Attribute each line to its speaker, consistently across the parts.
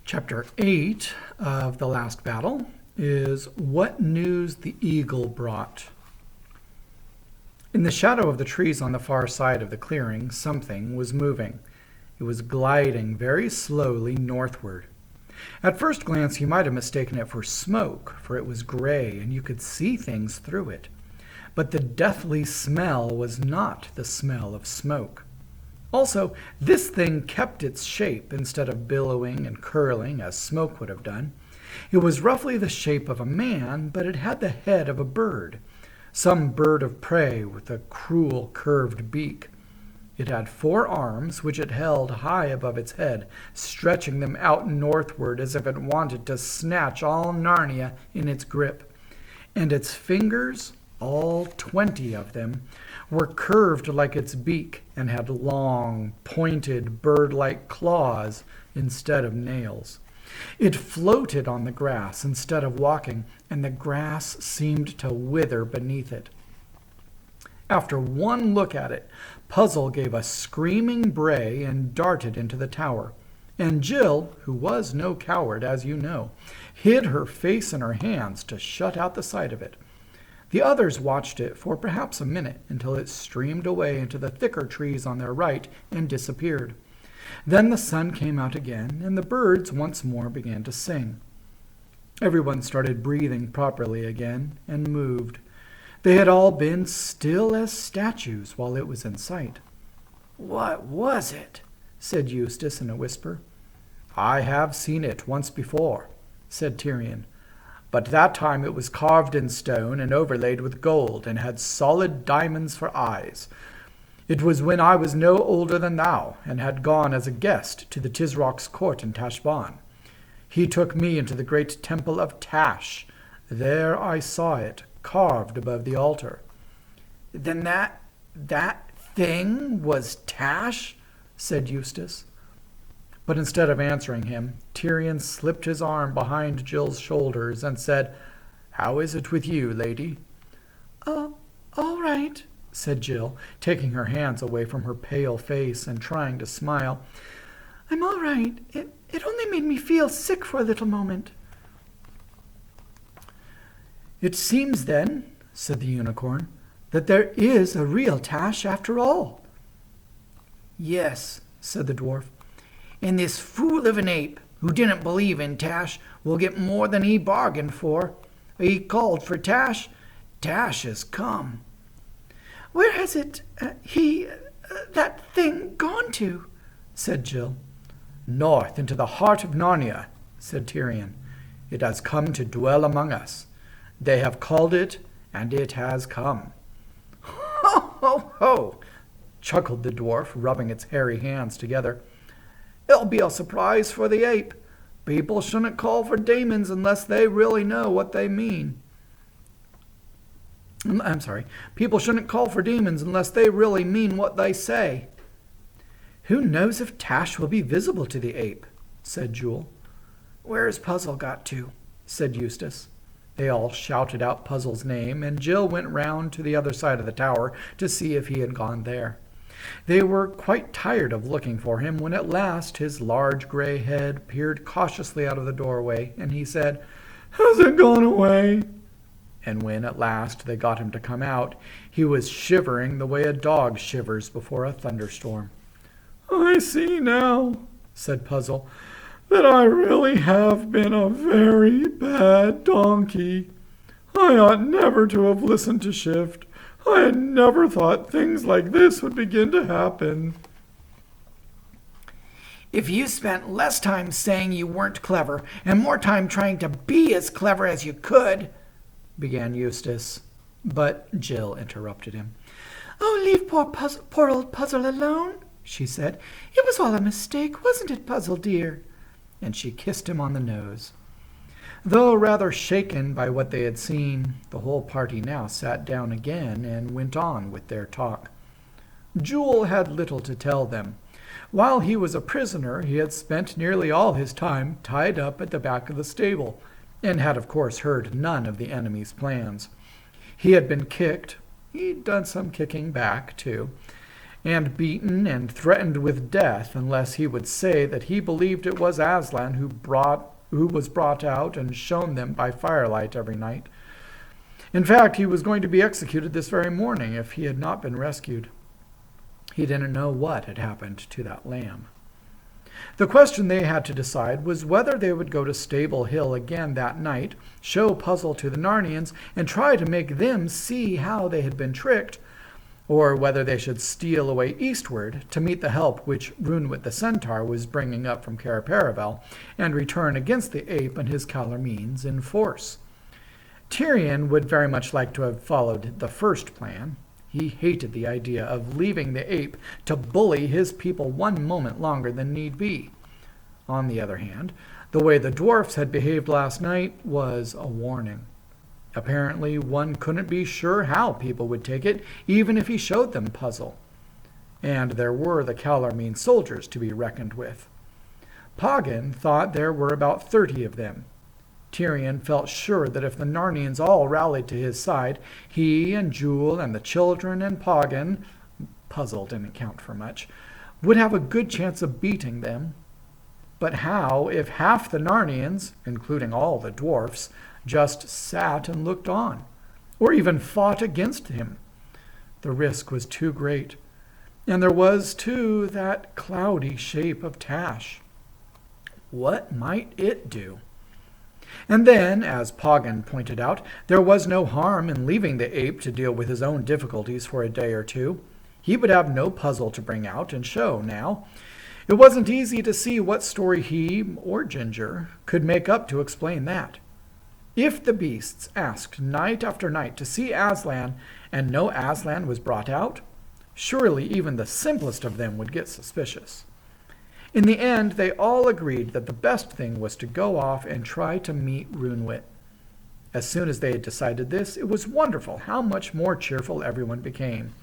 Speaker 1: Chapter 8 of The Last Battle is What News the Eagle Brought. In the shadow of the trees on the far side of the clearing, something was moving. It was gliding very slowly northward. At first glance, you might have mistaken it for smoke, for it was gray and you could see things through it. But the deathly smell was not the smell of smoke. Also, this thing kept its shape instead of billowing and curling as smoke would have done. It was roughly the shape of a man, but it had the head of a bird, some bird of prey with a cruel curved beak. It had 4 arms, which it held high above its head, stretching them out northward as if it wanted to snatch all Narnia in its grip. And its fingers, all 20 of them, were curved like its beak and had long, pointed, bird-like claws instead of nails. It floated on the grass instead of walking, and the grass seemed to wither beneath it. After one look at it, Puzzle gave a screaming bray and darted into the tower. And Jill, who was no coward, as you know, hid her face in her hands to shut out the sight of it. The others watched it for perhaps a minute until it streamed away into the thicker trees on their right and disappeared. Then the sun came out again, and the birds once more began to sing. Everyone started breathing properly again and moved. They had all been still as statues while it was in sight. "What was it?" said Eustace in a whisper. "I have seen it once before," said Tyrion. "But that time it was carved in stone and overlaid with gold, and had solid diamonds for eyes. It was when I was no older than thou, and had gone as a guest to the Tisrock's court in Tashbaan. He took me into the great temple of Tash. There I saw it, carved above the altar." "Then that thing was Tash?" said Eustace. But instead of answering him, Tyrion slipped his arm behind Jill's shoulders and said, "How is it with you, lady?" "Oh, all right," said Jill, taking her hands away from her pale face and trying to smile. "I'm all right. It only made me feel sick for a little moment." "It seems then," said the unicorn, "that there is a real Tash after all." "Yes," said the dwarf. "And this fool of an ape, who didn't believe in Tash, will get more than he bargained for. He called for Tash. Tash has come." "Where has that thing gone to?" said Jill. "North into the heart of Narnia," said Tyrion. "It has come to dwell among us. They have called it, and it has come." "Ho, ho, ho!" chuckled the dwarf, rubbing its hairy hands together. "It'll be a surprise for the ape. People shouldn't call for demons unless they really know what they mean. People shouldn't call for demons unless they really mean what they say." "Who knows if Tash will be visible to the ape?" said Jewel. "Where's Puzzle got to?" said Eustace. They all shouted out Puzzle's name, and Jill went round to the other side of the tower to see if he had gone there. They were quite tired of looking for him when at last his large gray head peered cautiously out of the doorway, and he said, "Has it gone away?" And when at last they got him to come out, he was shivering the way a dog shivers before a thunderstorm. "I see now," said Puzzle, "that I really have been a very bad donkey. I ought never to have listened to Shift. I had never thought things like this would begin to happen." "If you spent less time saying you weren't clever and more time trying to be as clever as you could," began Eustace. But Jill interrupted him. "Oh, leave poor old Puzzle alone," she said. "It was all a mistake, wasn't it, Puzzle dear?" And she kissed him on the nose. Though rather shaken by what they had seen, the whole party now sat down again and went on with their talk. Jewel had little to tell them. While he was a prisoner, he had spent nearly all his time tied up at the back of the stable, and had of course heard none of the enemy's plans. He had been kicked. He'd done some kicking back, too. and beaten and threatened with death unless he would say that he believed it was Aslan who was brought out and shown them by firelight every night. In fact, he was going to be executed this very morning if he had not been rescued. He didn't know what had happened to that lamb. The question they had to decide was whether they would go to Stable Hill again that night, show Puzzle to the Narnians, and try to make them see how they had been tricked, or whether they should steal away eastward to meet the help which Runwit the Centaur was bringing up from Cair Paravel, and return against the ape and his Calormenes in force. Tirian would very much like to have followed the first plan. He hated the idea of leaving the ape to bully his people one moment longer than need be. On the other hand, the way the dwarfs had behaved last night was a warning. Apparently, one couldn't be sure how people would take it, even if he showed them Puzzle. And there were the Calormene soldiers to be reckoned with. Poggin thought there were about 30 of them. Tirian felt sure that if the Narnians all rallied to his side, he and Jewel and the children and Poggin, Puzzle didn't count for much, would have a good chance of beating them. But how if half the Narnians, including all the dwarfs, just sat and looked on, or even fought against him? The risk was too great. And there was, too, that cloudy shape of Tash. What might it do? And then, as Poggin pointed out, there was no harm in leaving the ape to deal with his own difficulties for a day or two. He would have no Puzzle to bring out and show now. It wasn't easy to see what story he, or Ginger, could make up to explain that. If the beasts asked night after night to see Aslan, and no Aslan was brought out, surely even the simplest of them would get suspicious. In the end, they all agreed that the best thing was to go off and try to meet Runwit. As soon as they had decided this, it was wonderful how much more cheerful everyone became.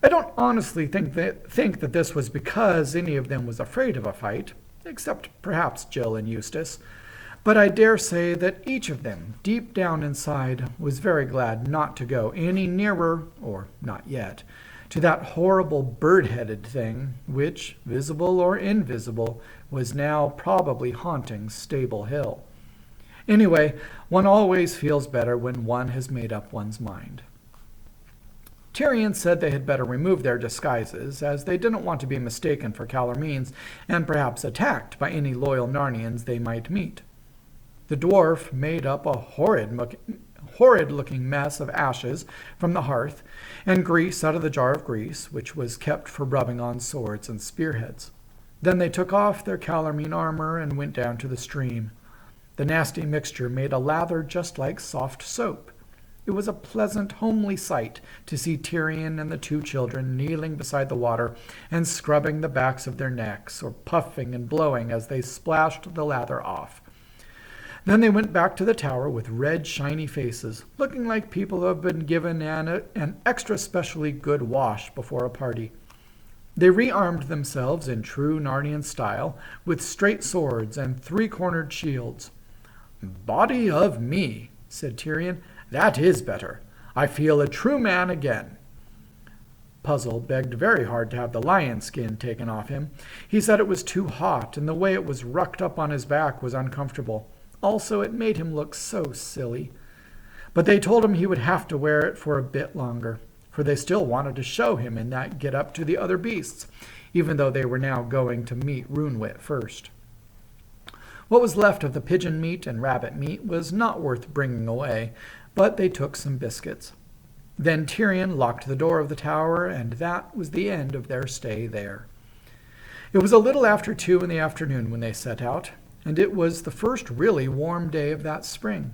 Speaker 1: I don't honestly think that this was because any of them was afraid of a fight, except perhaps Jill and Eustace, but I dare say that each of them, deep down inside, was very glad not to go any nearer, or not yet, to that horrible bird-headed thing, which, visible or invisible, was now probably haunting Stable Hill. Anyway, one always feels better when one has made up one's mind. Tirian said they had better remove their disguises, as they didn't want to be mistaken for Calormenes, and perhaps attacked by any loyal Narnians they might meet. The dwarf made up a horrid-looking mess of ashes from the hearth, and grease out of the jar of grease, which was kept for rubbing on swords and spearheads. Then they took off their Calormene armor and went down to the stream. The nasty mixture made a lather just like soft soap. It was a pleasant, homely sight to see Tirian and the two children kneeling beside the water and scrubbing the backs of their necks, or puffing and blowing as they splashed the lather off. Then they went back to the tower with red, shiny faces, looking like people who have been given an extra specially good wash before a party. They rearmed themselves in true Narnian style, with straight swords and three-cornered shields. "Body of me," said Tirian, "that is better. I feel a true man again." Puzzle begged very hard to have the lion skin taken off him. He said it was too hot, and the way it was rucked up on his back was uncomfortable. Also, it made him look so silly. But they told him he would have to wear it for a bit longer, for they still wanted to show him in that get-up to the other beasts, even though they were now going to meet Runwit first. What was left of the pigeon meat and rabbit meat was not worth bringing away, but they took some biscuits. Then Tirian locked the door of the tower, and that was the end of their stay there. It was a little after 2 in the afternoon when they set out, and it was the first really warm day of that spring.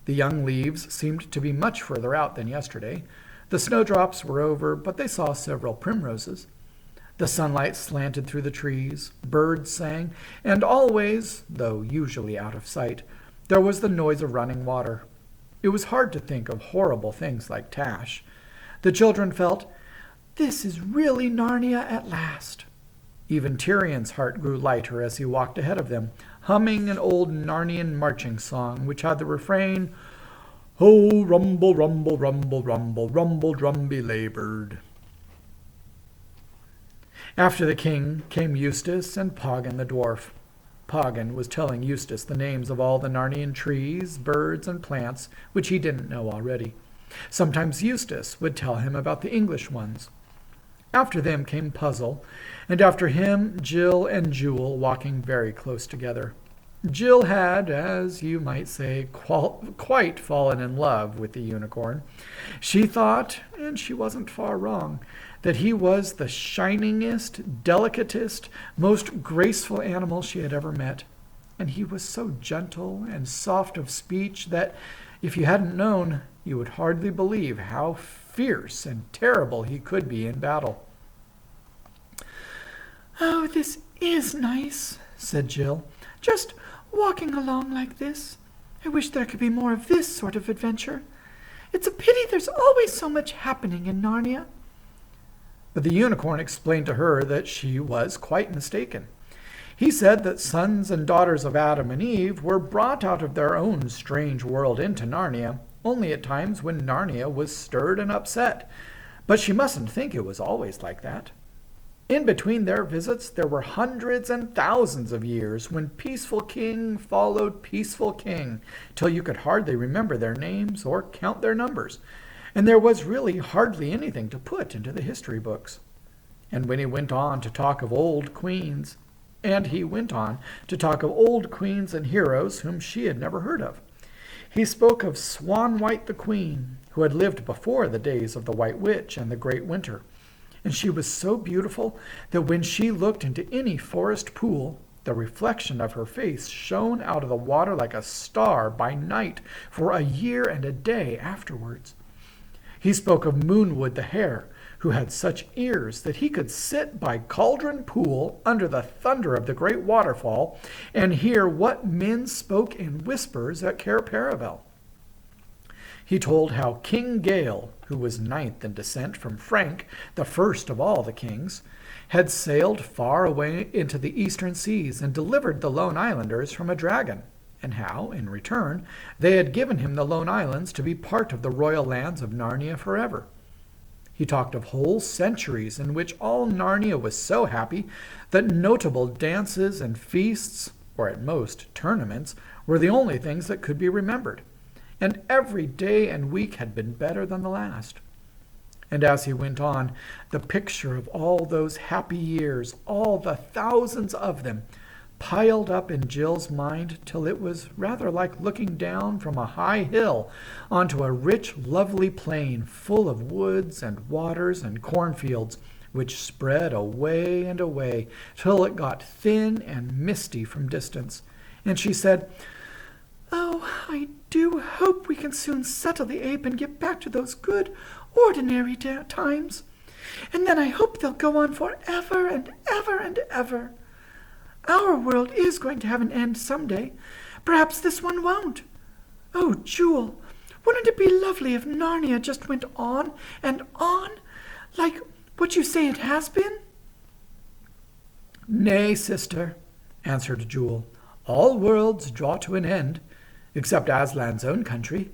Speaker 1: The young leaves seemed to be much further out than yesterday. The snowdrops were over, but they saw several primroses. The sunlight slanted through the trees, birds sang, and always, though usually out of sight, there was the noise of running water. It was hard to think of horrible things like Tash. The children felt, "This is really Narnia at last." Even Tirian's heart grew lighter as he walked ahead of them, humming an old Narnian marching song which had the refrain, "Ho, rumble, rumble, rumble, rumble, rumble, drum belaboured." After the king came Eustace and Poggin the dwarf. Poggin was telling Eustace the names of all the Narnian trees, birds, and plants which he didn't know already. Sometimes Eustace would tell him about the English ones. After them came Puzzle, and after him Jill and Jewel, walking very close together. Jill had, as you might say, quite fallen in love with the unicorn. She thought, and she wasn't far wrong, that he was the shiningest, delicatest, most graceful animal she had ever met. And he was so gentle and soft of speech that, if you hadn't known, you would hardly believe how fierce and terrible he could be in battle.
Speaker 2: "Oh, this is nice," said Jill. "Just walking along like this. I wish there could be more of this sort of adventure. It's a pity there's always so much happening in Narnia."
Speaker 1: But the unicorn explained to her that she was quite mistaken. He said that sons and daughters of Adam and Eve were brought out of their own strange world into Narnia, only at times when Narnia was stirred and upset. But she mustn't think it was always like that. In between their visits, there were hundreds and thousands of years when peaceful king followed peaceful king, till you could hardly remember their names or count their numbers, and there was really hardly anything to put into the history books. And when he went on to talk of old queens, and heroes whom she had never heard of. He spoke of Swan White the Queen, who had lived before the days of the White Witch and the Great Winter. And she was so beautiful that when she looked into any forest pool, the reflection of her face shone out of the water like a star by night for a year and a day afterwards. He spoke of Moonwood the Hare, who had such ears that he could sit by Cauldron Pool under the thunder of the great waterfall and hear what men spoke in whispers at Cair Paravel. He told how King Gale, who was ninth in descent from Frank, the first of all the kings, had sailed far away into the eastern seas and delivered the Lone Islanders from a dragon, and how, in return, they had given him the Lone Islands to be part of the royal lands of Narnia forever. He talked of whole centuries in which all Narnia was so happy that notable dances and feasts, or at most tournaments, were the only things that could be remembered, and every day and week had been better than the last. And as he went on, the picture of all those happy years, all the thousands of them, piled up in Jill's mind till it was rather like looking down from a high hill onto a rich, lovely plain full of woods and waters and cornfields, which spread away and away till it got thin and misty from distance. And she said,
Speaker 2: "Oh, I do hope we can soon settle the ape and get back to those good, ordinary times. And then I hope they'll go on forever and ever and ever. Our world is going to have an end someday. Perhaps this one won't. Oh, Jewel, wouldn't it be lovely if Narnia just went on and on, like what you say it has been?"
Speaker 1: "Nay, sister," answered Jewel. "All worlds draw to an end, except Aslan's own country."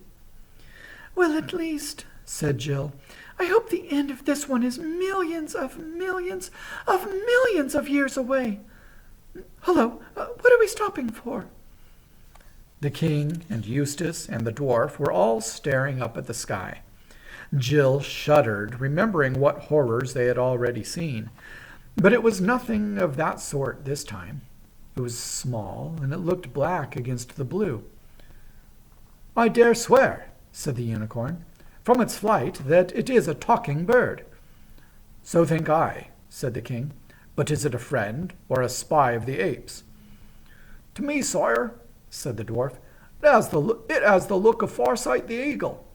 Speaker 2: "Well, at least," said Jill, "I hope the end of this one is millions of years away. Hello, what are we stopping for?"
Speaker 1: The king and Eustace and the dwarf were all staring up at the sky. Jill shuddered, remembering what horrors they had already seen. But it was nothing of that sort this time. It was small, and it looked black against the blue. "I dare swear," said the unicorn, "from its flight, that it is a talking bird." "So think I," said the king. "But is it a friend or a spy of the apes?" "To me, sire," said the dwarf, it has the look of Farsight the eagle."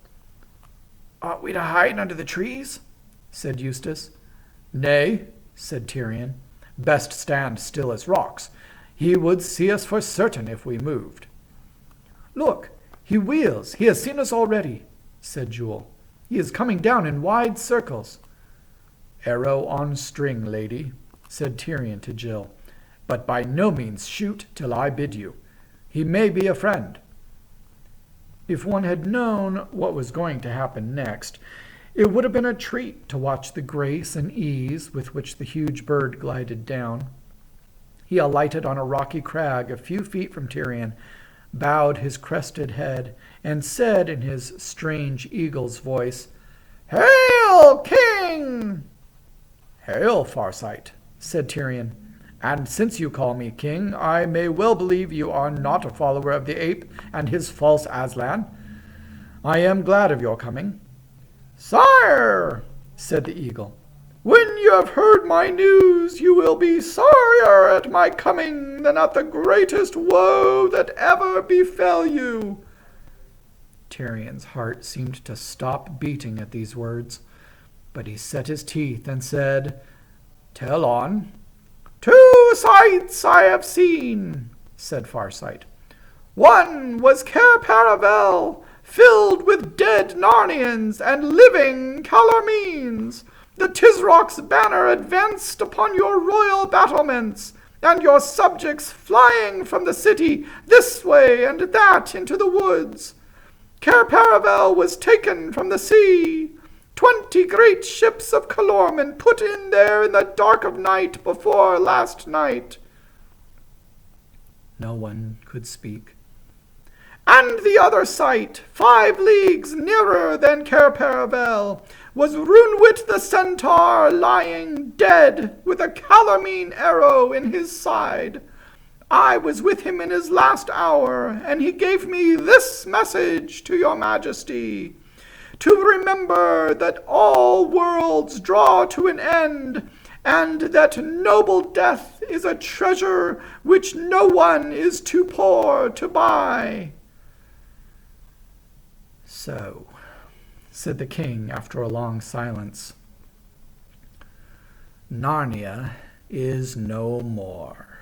Speaker 1: "Ought we to hide under the trees?" said Eustace. "Nay," said Tirian. "Best stand still as rocks. He would see us for certain if we moved." "Look, he wheels. He has seen us already," said Jewel. "He is coming down in wide circles." "Arrow on string, lady," said Tirian to Jill, "but by no means shoot till I bid you. He may be a friend." If one had known what was going to happen next, It would have been a treat to watch the grace and ease with which the huge bird glided down. He alighted on a rocky crag a few feet from Tyrion, bowed his crested head, and said in his strange eagle's voice, "Hail, King!" "Hail, Farsight," said Tyrion. "And since you call me king, I may well believe you are not a follower of the ape and his false Aslan. I am glad of your coming." "Sire," said the eagle, "when you have heard my news, you will be sorrier at my coming than at the greatest woe that ever befell you." Tyrion's heart seemed to stop beating at these words, but he set his teeth and said, "Tell on." "Two sights I have seen," said Farsight. "One was Cair Paravel, filled with dead Narnians and living Calormenes. The Tisrock's banner advanced upon your royal battlements, and your subjects flying from the city this way and that into the woods. Cair Paravel was taken from the sea. 20 great ships of Calormen put in there in the dark of night before last night." No one could speak. "And the other sight, 5 leagues nearer than Cair Paravel, was Runwit the centaur lying dead with a Calormene arrow in his side. I was with him in his last hour, and he gave me this message to your majesty: to remember that all worlds draw to an end, and that noble death is a treasure which no one is too poor to buy." "So," said the king after a long silence, "Narnia is no more."